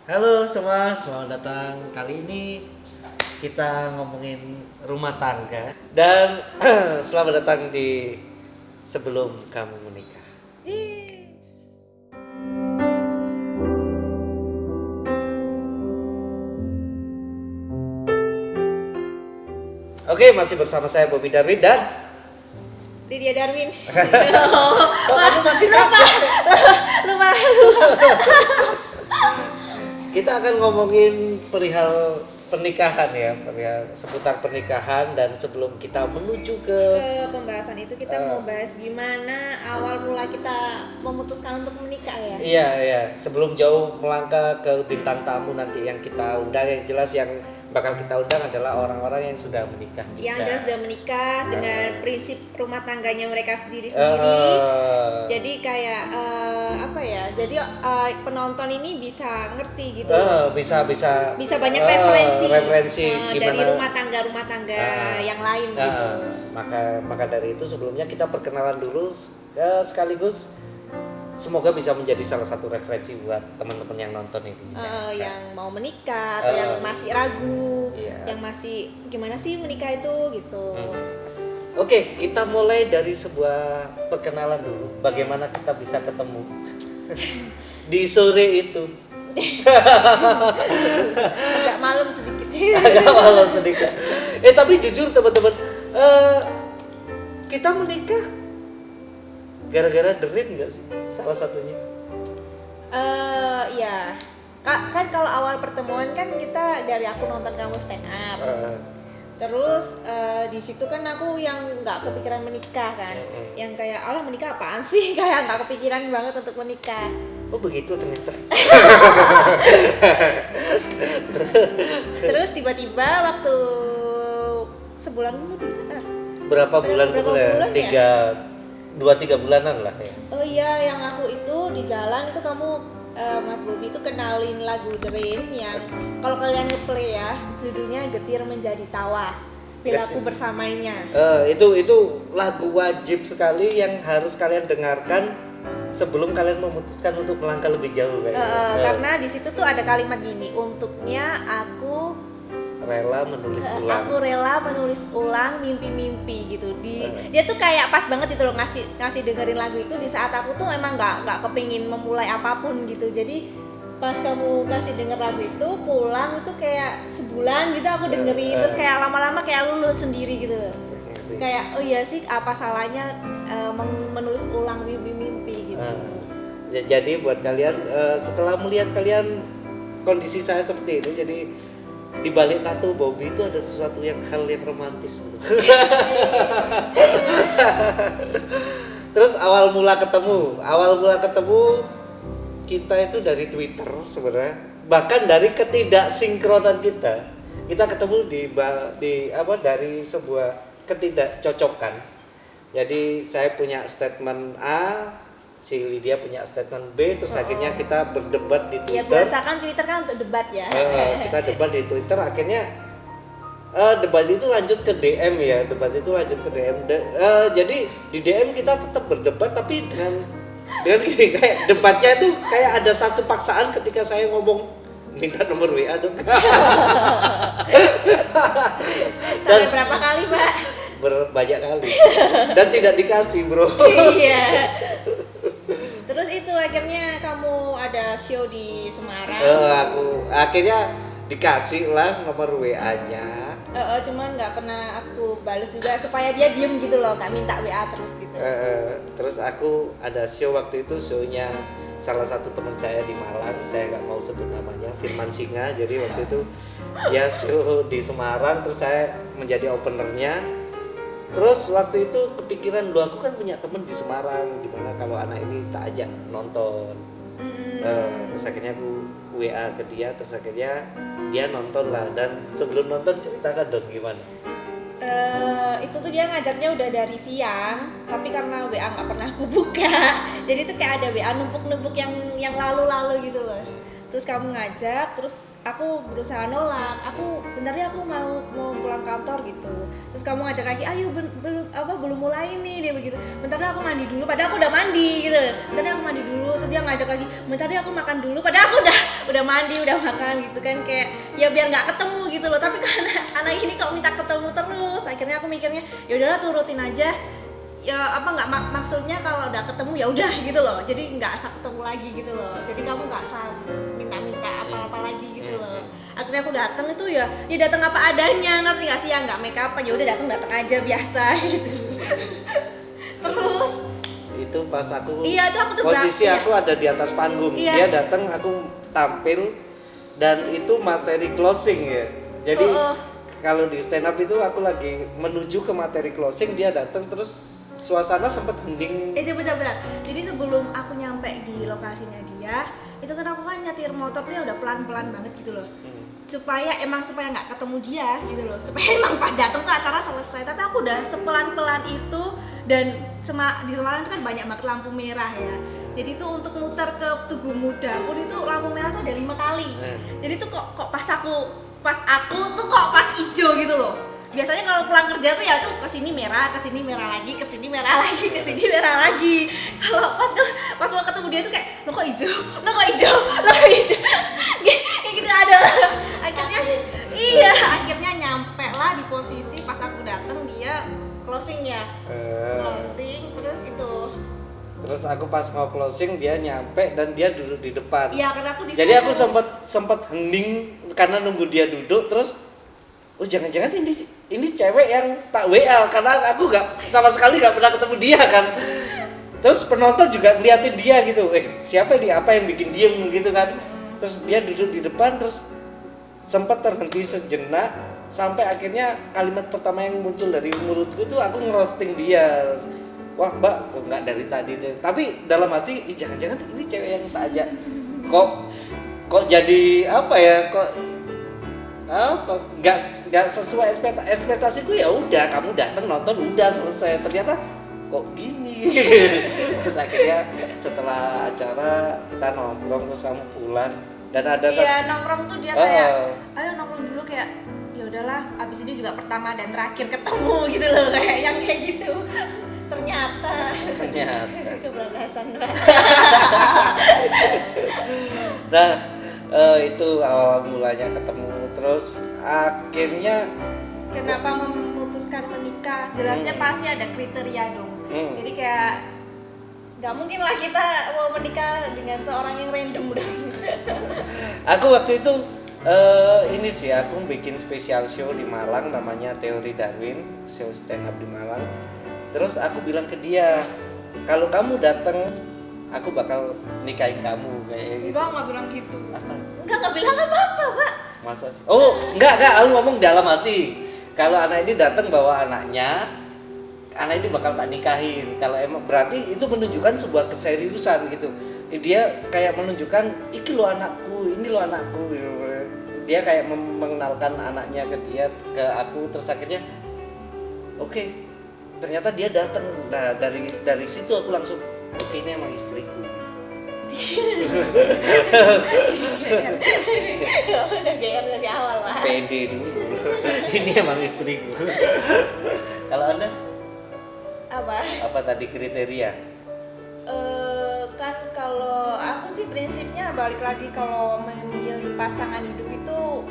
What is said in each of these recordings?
Halo semua, selamat datang. Kali ini kita ngomongin rumah tangga dan selamat datang di Sebelum Kamu Menikah. Oke, masih bersama saya Bobby Darwin dan Lydia Darwin. kamu masih kaget. Lupa. Kita akan ngomongin perihal pernikahan ya, perihal seputar pernikahan, dan sebelum kita menuju ke Pembahasan itu kita mau bahas gimana awal mula kita memutuskan untuk menikah ya. Iya, sebelum jauh melangkah ke bintang tamu nanti yang kita undang, yang jelas yang bakal kita undang adalah orang-orang yang sudah menikah juga. Yang jelas sudah menikah dengan prinsip rumah tangganya mereka sendiri. Jadi kayak apa ya? Jadi penonton ini bisa ngerti gitu. Bisa banyak referensi dari rumah tangga yang lain gitu. Maka dari itu sebelumnya kita perkenalan dulu sekaligus semoga bisa menjadi salah satu referensi buat teman-teman yang nonton ini. Yang mau menikah atau yang masih ragu, yang masih gimana sih menikah itu gitu. Oke, kita mulai dari sebuah perkenalan dulu. Bagaimana kita bisa ketemu di sore itu? Agak malam sedikit. Tapi jujur teman-teman, kita menikah gara-gara Derin nggak sih? Salah satunya. Iya. Kan kalau awal pertemuan kan kita dari aku nonton kamu stand up. Terus di situ kan aku yang nggak kepikiran menikah kan, yang kayak Allah menikah apaan sih, kayak nggak kepikiran banget untuk menikah. Oh begitu ternyata. Terus tiba-tiba waktu sebulan dulu berapa bulan ya? 2-3 bulanan lah ya. Oh iya, yang aku itu di jalan itu kamu Mas Bobby itu kenalin lagu The Rain yang kalau kalian ngeplay ya judulnya Getir Menjadi Tawa. Bila aku bersamainya. Itu lagu wajib sekali yang harus kalian dengarkan sebelum kalian memutuskan untuk melangkah lebih jauh kayaknya. Karena di situ tuh ada kalimat gini, untuknya aku rela menulis ulang mimpi-mimpi gitu. Dia tuh kayak pas banget itu loh ngasih dengerin lagu itu di saat aku tuh emang nggak kepingin memulai apapun gitu. Jadi pas kamu kasih denger lagu itu pulang itu kayak sebulan gitu aku dengerin, terus kayak lama-lama kayak lulus sendiri gitu. Kayak oh iya sih, apa salahnya menulis ulang mimpi-mimpi gitu. Jadi buat kalian setelah melihat kalian kondisi saya seperti ini, jadi di balik tato Bobby itu ada sesuatu hal yang romantis gitu. Terus awal mula ketemu kita itu dari Twitter sebenarnya, bahkan dari ketidaksinkronan kita ketemu dari sebuah ketidakcocokan. Jadi saya punya statement A, si Lydia punya statement B, terus akhirnya kita berdebat di Twitter. Ya biasa kan Twitter kan untuk debat ya. Kita debat di Twitter, akhirnya debat itu lanjut ke DM ya. Jadi di DM kita tetap berdebat, tapi dengan gini, kayak debatnya itu kayak ada satu paksaan ketika saya ngomong minta nomor WA dong. Sampai berapa kali, Pak? Banyak kali. Dan tidak dikasih, Bro. Iya. Terus itu akhirnya kamu ada show di Semarang. Aku akhirnya dikasih lah nomor WA-nya. Cuman nggak pernah aku balas juga supaya dia diem gitu loh, nggak minta WA terus gitu. Terus aku ada show waktu itu, shownya salah satu teman saya di Malang, saya nggak mau sebut namanya, Firman Singa. Jadi waktu itu ya show di Semarang, terus saya menjadi openernya. Terus waktu itu kepikiran, aku kan punya temen di Semarang, gimana kalau anak ini tak ajak nonton. Terus akhirnya aku WA ke dia, terus akhirnya dia nonton lah. Dan sebelum nonton ceritakan dong gimana. Itu tuh dia ngajaknya udah dari siang, tapi karena WA nggak pernah aku buka, jadi tuh kayak ada WA numpuk-numpuk yang lalu-lalu gitu loh. Terus kamu ngajak, terus aku berusaha nolak, bentar ya aku mau pulang kantor gitu. Terus kamu ngajak lagi, ayo belum mulai nih, dia begitu. Bentar deh aku mandi dulu, padahal aku udah mandi gitu. Bentar deh aku mandi dulu, terus dia ngajak lagi, bentar deh aku makan dulu, padahal aku udah mandi, udah makan gitu kan, kayak ya biar nggak ketemu gitu loh. Tapi karena anak ini kalau minta ketemu terus, akhirnya aku mikirnya ya udahlah turutin aja. Ya apa nggak maksudnya kalau udah ketemu ya udah gitu loh, jadi nggak usah ketemu lagi gitu loh, jadi kamu nggak usah minta apa-apa lagi gitu loh. Akhirnya aku datang itu ya datang apa adanya, ngerti nggak sih, ya nggak make up, ya udah datang aja biasa gitu. Terus itu pas aku iya, itu aku tuh posisi aku ada di atas panggung, dia datang, aku tampil dan itu materi closing ya. Jadi kalau di stand up itu aku lagi menuju ke materi closing, dia datang, terus suasana sempat hening. Benar. Jadi sebelum aku nyampe di lokasinya dia, itu kan aku kan nyetir motor tuh udah pelan-pelan banget gitu loh. Supaya nggak ketemu dia gitu loh. Supaya emang pas datang ke acara selesai. Tapi aku udah sepelan-pelan itu, dan di Semarang itu kan banyak banget lampu merah ya. Jadi tuh untuk muter ke Tugu Muda pun itu lampu merah tuh ada 5 kali. Jadi tuh kok pas aku tuh kok pas hijau gitu loh. Biasanya kalau pulang kerja tuh ya tuh kesini merah lagi, kesini merah lagi. Kalau pas mau ketemu dia tuh kayak lo kok hijau kayak gitu ada. Akhirnya nyampe lah di posisi pas aku dateng dia closing terus itu. Terus aku pas mau closing dia nyampe dan dia duduk di depan. Iya, karena aku jadi aku sempat hening karena nunggu dia duduk, terus jangan-jangan ini cewek yang tak WA, karena aku sama sekali nggak pernah ketemu dia kan. Terus penonton juga ngeliatin dia gitu, siapa ini, apa yang bikin diem gitu kan. Terus dia duduk di depan, terus sempat terhenti sejenak sampai akhirnya kalimat pertama yang muncul dari mulutku tuh aku ngerosting dia. Wah mbak, kok nggak dari tadi tuh. Tapi dalam hati, jangan-jangan ini cewek yang tak ajak. Kok jadi apa ya? Nggak sesuai ekspektasiku. Ya udah, kamu datang nonton udah selesai. Ternyata kok gini. Terus akhirnya setelah acara kita nongkrong, terus kamu pulang dan ada nongkrong tuh dia kayak ayo nongkrong dulu, kayak ya udahlah, abis ini juga pertama dan terakhir ketemu gitu loh, kayak yang kayak gitu. Ternyata kebablasan banget. Nah, itu awal mulanya ketemu, terus akhirnya kenapa memutuskan menikah? Jelasnya pasti ada kriteria dong. Jadi kayak nggak mungkin lah kita mau menikah dengan seorang yang random dong. Aku waktu itu ini sih, aku bikin spesial show di Malang namanya Teori Darwin, show stand up di Malang. Terus aku bilang ke dia, kalau kamu datang, aku bakal nikahin kamu kayak gitu. Enggak bilang gitu. Apa? Enggak bilang apa-apa, Pak. Masa sih? Oh, enggak, aku ngomong dalam hati. Kalau anak ini datang bawa anaknya, anak ini bakal tak nikahin. Kalau emang berarti itu menunjukkan sebuah keseriusan gitu. Dia kayak menunjukkan, ini lo anakku gitu. Dia kayak mengenalkan anaknya ke aku, terus akhirnya oke. Ternyata dia datang. Nah, dari situ aku langsung oke, ini emang istriku. Udah GR dari awal lah. Pede dulu. Ini emang istriku. Kalau Anda? Apa tadi kriteria? Kan kalau aku sih prinsipnya balik lagi, kalau memilih pasangan hidup itu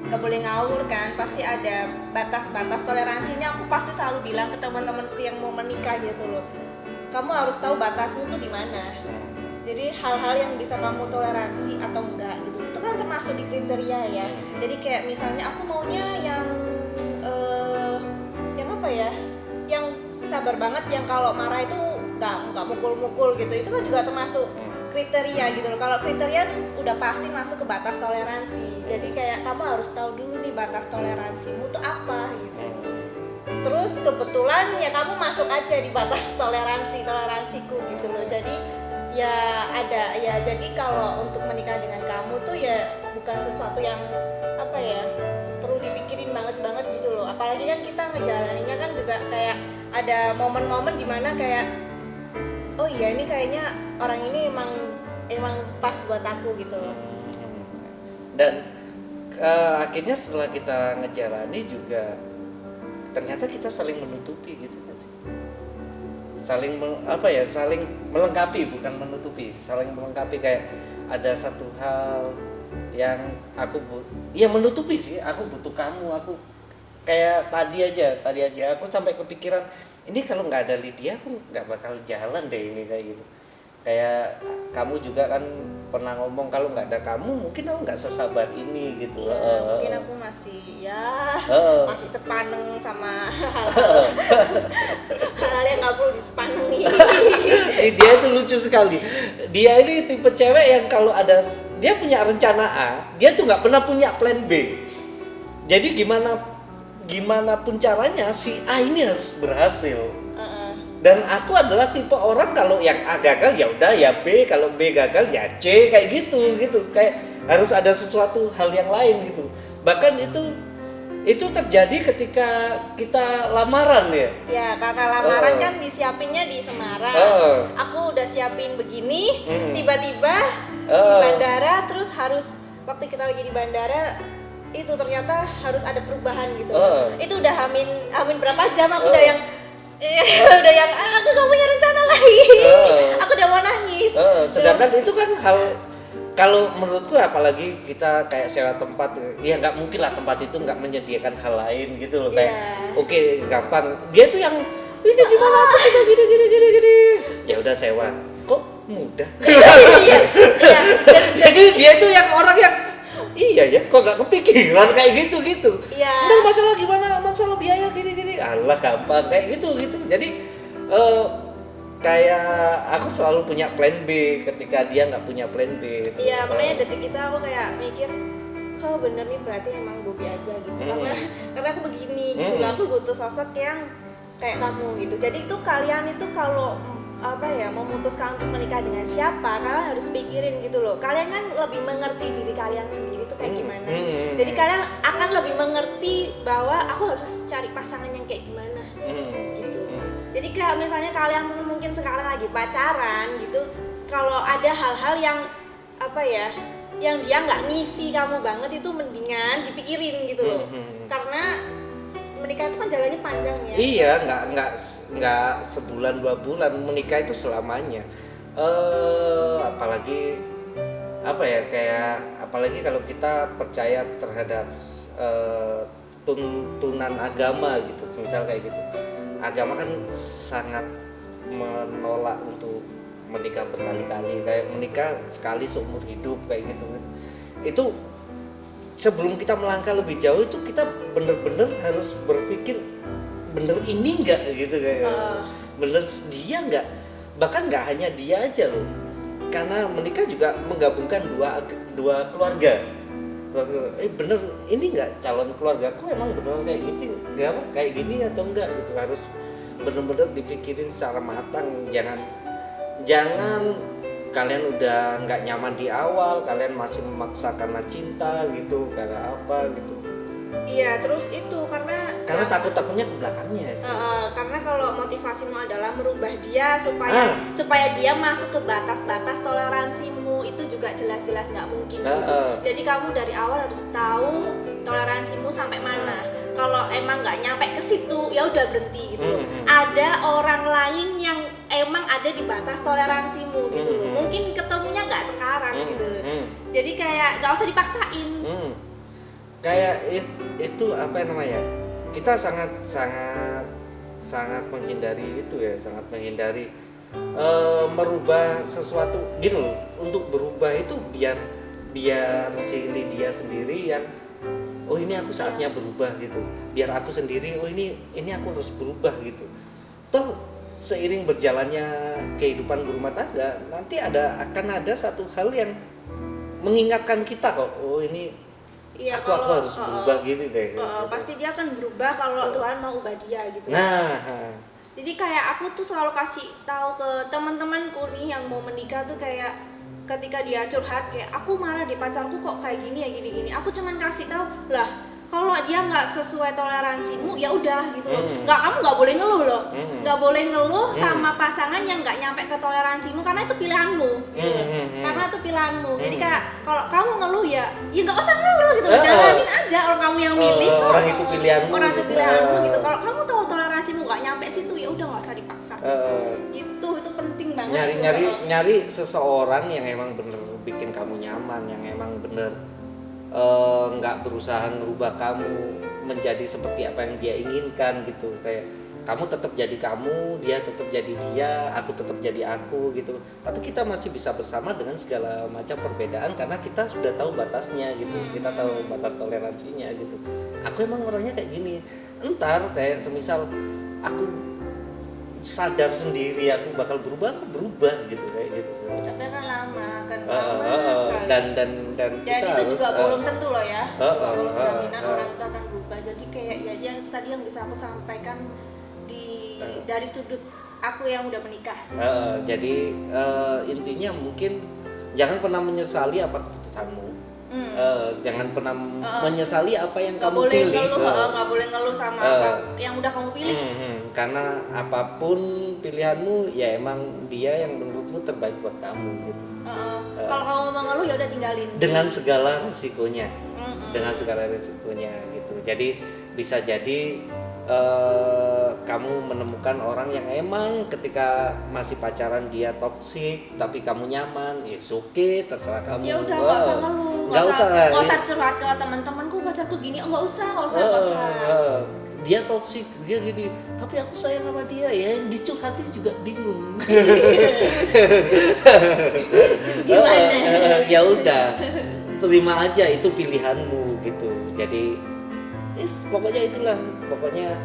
nggak boleh ngawur kan, pasti ada batas-batas toleransinya. Aku pasti selalu bilang ke teman-temanku yang mau menikah gitu loh, kamu harus tahu batasmu tuh di mana. Jadi hal-hal yang bisa kamu toleransi atau enggak gitu, itu kan termasuk di kriteria ya. Jadi kayak misalnya aku maunya yang apa ya, yang sabar banget, yang kalau marah itu nggak mukul-mukul gitu, itu kan juga termasuk kriteria gitu loh. Kalau kriteria udah pasti masuk ke batas toleransi. Jadi kayak kamu harus tahu dulu nih batas toleransimu tuh apa gitu. Terus kebetulan ya kamu masuk aja di batas toleransiku gitu loh. Jadi ya ada ya, jadi kalau untuk menikah dengan kamu tuh ya bukan sesuatu yang apa ya perlu dipikirin banget gitu loh. Apalagi kan kita ngejalaninnya kan juga kayak ada momen-momen dimana kayak oh iya, ini kayaknya orang ini emang pas buat aku gitu loh. Dan akhirnya setelah kita ngejalani juga ternyata kita saling menutupi gitu kan sih. Saling melengkapi, bukan menutupi, saling melengkapi. Kayak ada satu hal yang aku ya menutupi sih, aku butuh kamu. Aku kayak tadi aja aku sampai kepikiran, ini kalau nggak ada Lydia aku nggak bakal jalan deh ini kayak gitu. Kayak kamu juga kan pernah ngomong kalau nggak ada kamu mungkin aku nggak sesabar ini gitu. Ya, mungkin aku masih masih sepaneng sama hal-hal yang nggak perlu disepanengi. Dia itu lucu sekali. Dia ini tipe cewek yang kalau ada dia punya rencana A, dia tuh nggak pernah punya plan B. Jadi gimana pun caranya si A ini harus berhasil. Dan aku adalah tipe orang kalau yang A gagal ya udah ya B, kalau B gagal ya C, kayak gitu. Kayak harus ada sesuatu hal yang lain gitu. Bahkan itu terjadi ketika kita lamaran ya. Ya, karena lamaran kan disiapinnya di Semarang. Aku udah siapin begini, tiba-tiba di bandara, terus harus waktu kita lagi di bandara itu ternyata harus ada perubahan gitu. Itu udah hamin berapa jam aku udah yang aku gak punya rencana lagi. Aku udah mau nangis. Sedangkan itu kan hal, kalau menurutku apalagi kita kayak sewa tempat, ya nggak mungkin lah tempat itu nggak menyediakan hal lain gitu loh. Kayak oke, gampang. Dia tuh yang ini gimana aku sudah gini. Ya udah sewa. Kok mudah? Iya. Jadi dia tuh yang orang yang iya ya, kok gak kepikiran kayak gitu. Iya. Ntar masalah gimana, masalah biaya gini. Alah gampang kayak gitu. Jadi kayak aku selalu punya plan B ketika dia nggak punya plan B. Gitu. Iya, makanya detik itu aku kayak mikir, oh bener nih berarti emang Bobby aja gitu. Karena aku begini gitu, aku butuh sosok yang kayak kamu gitu. Jadi itu kalian itu kalau memutuskan untuk menikah dengan siapa, kalian harus pikirin gitu loh. Kalian kan lebih mengerti diri kalian sendiri tuh kayak gimana. Jadi kalian akan lebih mengerti bahwa aku harus cari pasangan yang kayak gimana gitu. Jadi kayak misalnya kalian mungkin sekarang lagi pacaran gitu, kalau ada hal-hal yang yang dia nggak ngisi kamu banget, itu mendingan dipikirin gitu loh. Karena menikah itu kan jalannya panjang ya. Iya, nggak sebulan 2 bulan, menikah itu selamanya. Apalagi apalagi kalau kita percaya terhadap tuntunan agama gitu, misal kayak gitu. Agama kan sangat menolak untuk menikah berkali-kali, kayak menikah sekali seumur hidup kayak gitu. Itu sebelum kita melangkah lebih jauh itu kita bener-bener harus berpikir bener ini enggak gitu kayak bener dia enggak, bahkan nggak hanya dia aja loh, karena menikah juga menggabungkan dua keluarga. Bener ini enggak calon keluargaku emang bener kayak gini atau enggak gitu, harus bener-bener dipikirin secara matang. Jangan kalian udah nggak nyaman di awal, kalian masih memaksa karena cinta gitu, karena apa gitu. Iya, terus itu karena takutnya ke belakangnya sih. Karena kalau motivasimu adalah merubah dia supaya dia masuk ke batas-batas toleransimu, itu juga jelas-jelas nggak mungkin gitu. Jadi kamu dari awal harus tahu toleransimu sampai mana. Kalau emang nggak nyampe ke situ, ya udah berhenti gitu loh. Ada orang lain yang emang ada di batas toleransimu gitu loh. Mungkin ketemunya nggak sekarang gitu loh. Jadi kayak nggak usah dipaksain. Kayak itu kita sangat menghindari itu ya, sangat menghindari merubah sesuatu gini loh. Untuk berubah itu biar si Lydia sendiri yang ini aku saatnya berubah gitu, biar aku sendiri ini aku harus berubah gitu. Toh seiring berjalannya kehidupan berumah tangga, nanti akan ada satu hal yang mengingatkan kita kok, iya, aku harus berubah gini deh. Pasti dia akan berubah kalau Tuhan mau ubah dia gitu. Jadi kayak aku tuh selalu kasih tahu ke teman-temanku nih yang mau menikah tuh, kayak ketika dia curhat kayak aku marah di pacarku kok kayak gini ya gini, aku cuman kasih tahu lah, kalau dia nggak sesuai toleransimu ya udah gitu loh. Kamu nggak boleh ngeluh loh, nggak boleh ngeluh sama pasangan yang nggak nyampe ke toleransimu, karena itu pilihanmu gitu. Karena itu pilihanmu. Jadi kayak kalau kamu ngeluh ya nggak usah ngeluh gitu, jalanin aja. Orang kamu yang milih kok, orang itu pilihanmu gitu. Kalau kamu tahu toleransimu nggak nyampe situ ya udah nggak usah dipaksa. Itu penting banget. Nyari seseorang yang emang bener bikin kamu nyaman, yang emang bener nggak berusaha ngerubah kamu menjadi seperti apa yang dia inginkan gitu. Kayak kamu tetap jadi kamu, dia tetap jadi dia, aku tetap jadi aku gitu. Tapi kita masih bisa bersama dengan segala macam perbedaan karena kita sudah tahu batasnya gitu. Kita tahu batas toleransinya gitu. Aku emang orangnya kayak gini. Entar kayak semisal aku sadar sendiri aku bakal berubah, aku berubah gitu kayak gitu. Tapi akan lama sekali. Dan Dan kita itu harus, juga belum tentu loh ya. Juga belum jaminan uh. orang itu akan berubah. Jadi kayak ya yang itu tadi yang bisa aku sampaikan dari sudut aku yang udah menikah sih. Jadi intinya mungkin jangan pernah menyesali apa keputusanmu. Jangan pernah menyesali apa yang kamu pilih. Nggak boleh ngeluh sama apa yang udah kamu pilih. Karena apapun pilihanmu ya emang dia yang menurutmu terbaik buat kamu gitu. Kalau kamu mau ngeluh ya udah tinggalin. Dengan segala risikonya. Dengan segala risikonya gitu. Jadi bisa jadi kamu menemukan orang yang emang ketika masih pacaran dia toksik tapi kamu nyaman, oke, terserah kamu. Ya udah nggak usah ngeluh, nggak usah curhat ke teman-temanku pacarku gini, nggak usah. Dia toksik, dia gini, tapi aku sayang sama dia, ya yang dicurhatin juga bingung. Gimana? Ya udah, terima aja itu pilihanmu gitu. Jadi pokoknya itulah, pokoknya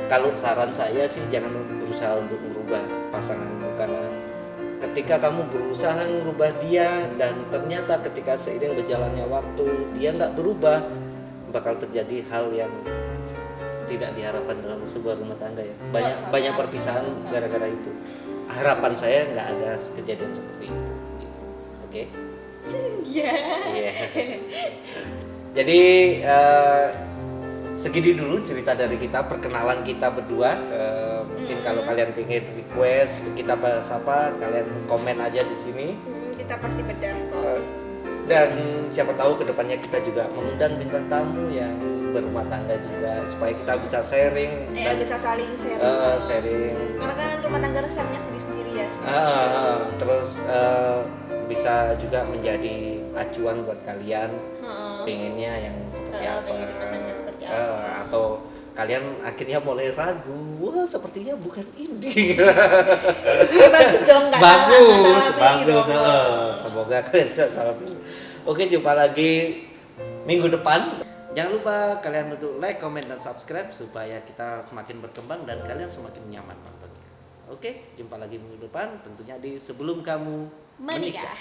kalau saran saya sih jangan berusaha untuk merubah pasanganmu, karena ketika kamu berusaha merubah dia dan ternyata ketika seiring berjalannya waktu dia nggak berubah, bakal terjadi hal yang tidak diharapkan dalam sebuah rumah tangga ya. Banyak perpisahan gara-gara itu. Harapan saya nggak ada kejadian seperti itu. Gitu. Oke? Iya. Jadi segini dulu cerita dari kita, perkenalan kita berdua. Mungkin kalau kalian pengen request kita bahas apa, kalian komen aja di sini. Kita pasti bedah kok. Dan siapa tahu kedepannya kita juga mengundang bintang tamu yang berumah tangga juga, supaya kita bisa sharing. Dan bisa saling sharing. Sharing. Karena kan rumah tangga resepnya sendiri-sendiri ya. Terus bisa juga menjadi acuan buat kalian. Pengennya yang seperti apa? Pengen rumah tangga seperti apa? Atau kalian akhirnya mulai ragu, wah sepertinya bukan ini. Bagus dong, nggak bagus. Semoga kalian tidak salah pilih. Oke, jumpa lagi minggu depan. Jangan lupa kalian untuk like, comment, dan subscribe supaya kita semakin berkembang dan kalian semakin nyaman nontonnya. Oke, jumpa lagi minggu depan, tentunya di Sebelum Kamu Menikah.